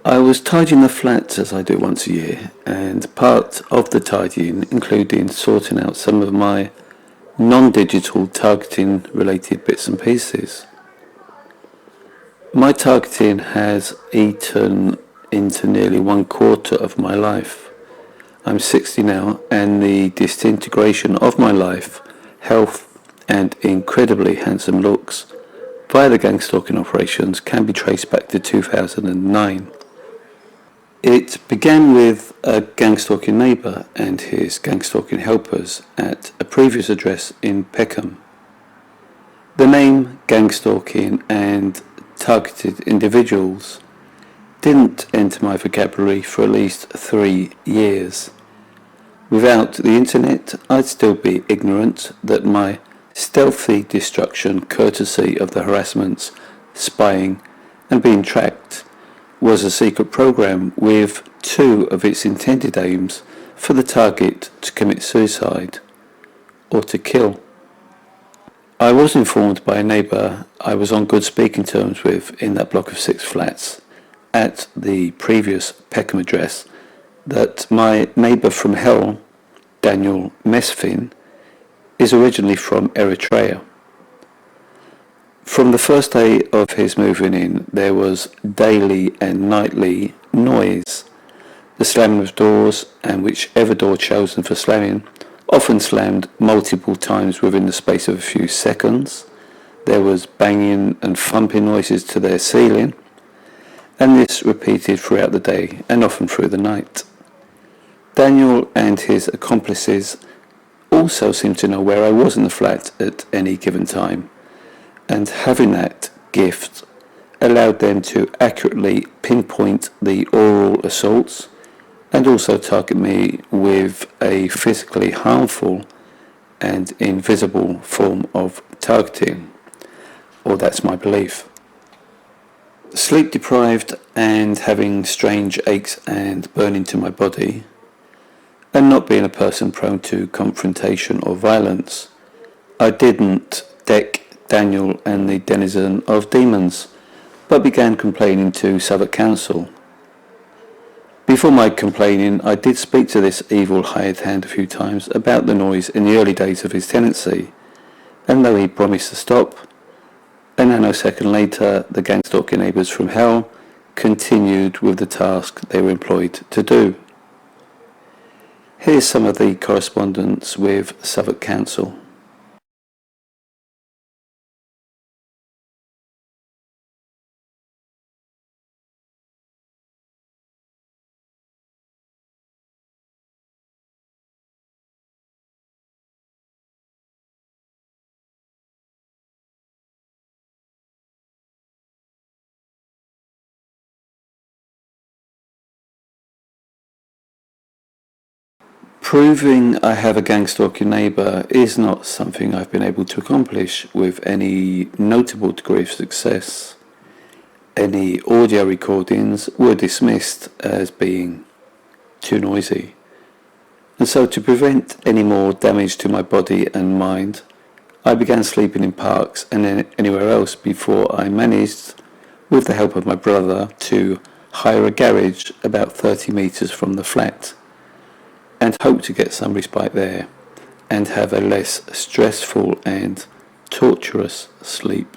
I was tidying the flats as I do once a year, and part of the tidying included sorting out some of my non-digital targeting related bits and pieces. My targeting has eaten into nearly 1/4 of my life. I'm 60 now, and the disintegration of my life, health, and incredibly handsome looks via the gang stalking operations can be traced back to 2009. It began with a gang stalking neighbour and his gang stalking helpers at a previous address in Peckham. The name gang stalking and targeted individuals didn't enter my vocabulary for at least 3 years. Without the internet, I'd still be ignorant that my stealthy destruction, courtesy of the harassments, spying, and being tracked, was a secret program with two of its intended aims for the target to commit suicide or to kill. I was informed by a neighbour I was on good speaking terms with in that block of 6 flats at the previous Peckham address that my neighbour from hell, Daniel Mesfin, is originally from Eritrea. From the first day of his moving in, there was daily and nightly noise. The slamming of doors, and whichever door chosen for slamming, often slammed multiple times within the space of a few seconds. There was banging and thumping noises to their ceiling, and this repeated throughout the day and often through the night. Daniel and his accomplices also seemed to know where I was in the flat at any given time, and having that gift allowed them to accurately pinpoint the oral assaults and also target me with a physically harmful and invisible form of targeting, or that's my belief. Sleep deprived and having strange aches and burning to my body, and not being a person prone to confrontation or violence, I didn't deck Daniel and the denizen of demons, but began complaining to Southwark Council. Before my complaining, I did speak to this evil hired hand a few times about the noise in the early days of his tenancy, and though he promised to stop, a nanosecond later the gang stalking neighbours from hell continued with the task they were employed to do. Here's some of the correspondence with Southwark Council. Proving I have a gang stalking neighbour is not something I've been able to accomplish with any notable degree of success. Any audio recordings were dismissed as being too noisy. And so to prevent any more damage to my body and mind, I began sleeping in parks and anywhere else before I managed, with the help of my brother, to hire a garage about 30 metres from the flat, and hope to get some respite there and have a less stressful and torturous sleep.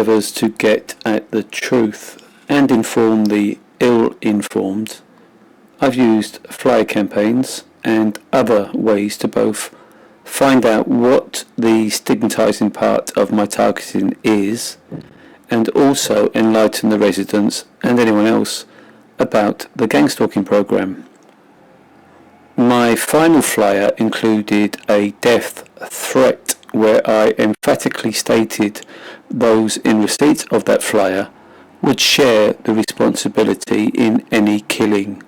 endeavours to get at the truth and inform the ill-informed, I've used flyer campaigns and other ways to both find out what the stigmatising part of my targeting is and also enlighten the residents and anyone else about the gang stalking programme. My final flyer included a death threat where I emphatically stated those in receipt of that flyer would share the responsibility in any killing.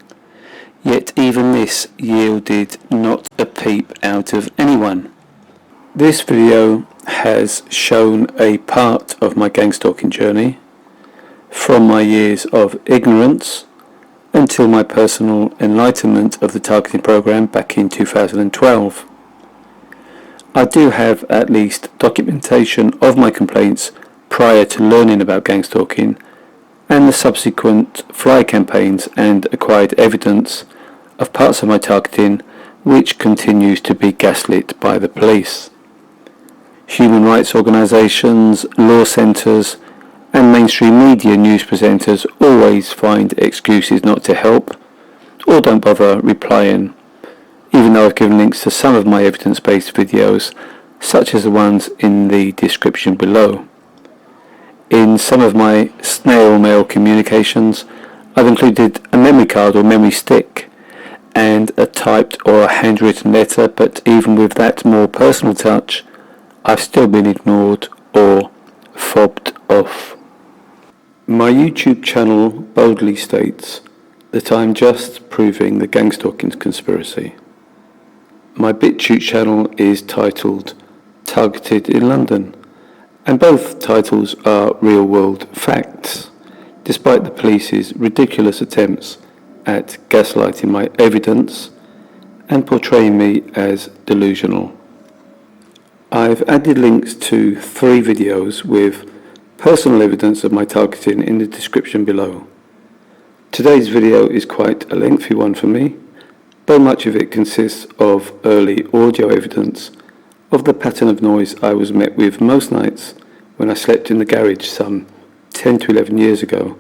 Yet even this yielded not a peep out of anyone. This video has shown a part of my gang stalking journey, from my years of ignorance until my personal enlightenment of the targeting program back in 2012. I do have at least documentation of my complaints prior to learning about gang stalking and the subsequent flyer campaigns and acquired evidence of parts of my targeting which continues to be gaslit by the police. Human rights organisations, law centres and mainstream media news presenters always find excuses not to help or don't bother replying, even though I've given links to some of my evidence-based videos such as the ones in the description below. In some of my snail mail communications I've included a memory card or memory stick and a typed or a handwritten letter, but even with that more personal touch I've still been ignored or fobbed off. My YouTube channel boldly states that I'm just proving the gang stalking conspiracy. My BitChute channel is titled Targeted in London, and both titles are real-world facts, despite the police's ridiculous attempts at gaslighting my evidence and portraying me as delusional. I've added links to 3 videos with personal evidence of my targeting in the description below. Today's video is quite a lengthy one for me, though much of it consists of early audio evidence of the pattern of noise I was met with most nights when I slept in the garage some 10 to 11 years ago,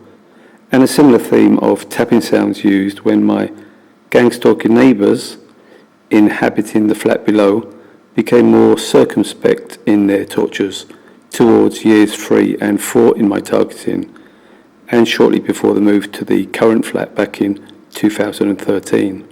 and a similar theme of tapping sounds used when my gang stalking neighbours inhabiting the flat below became more circumspect in their tortures towards years 3 and 4 in my targeting, and shortly before the move to the current flat back in 2013.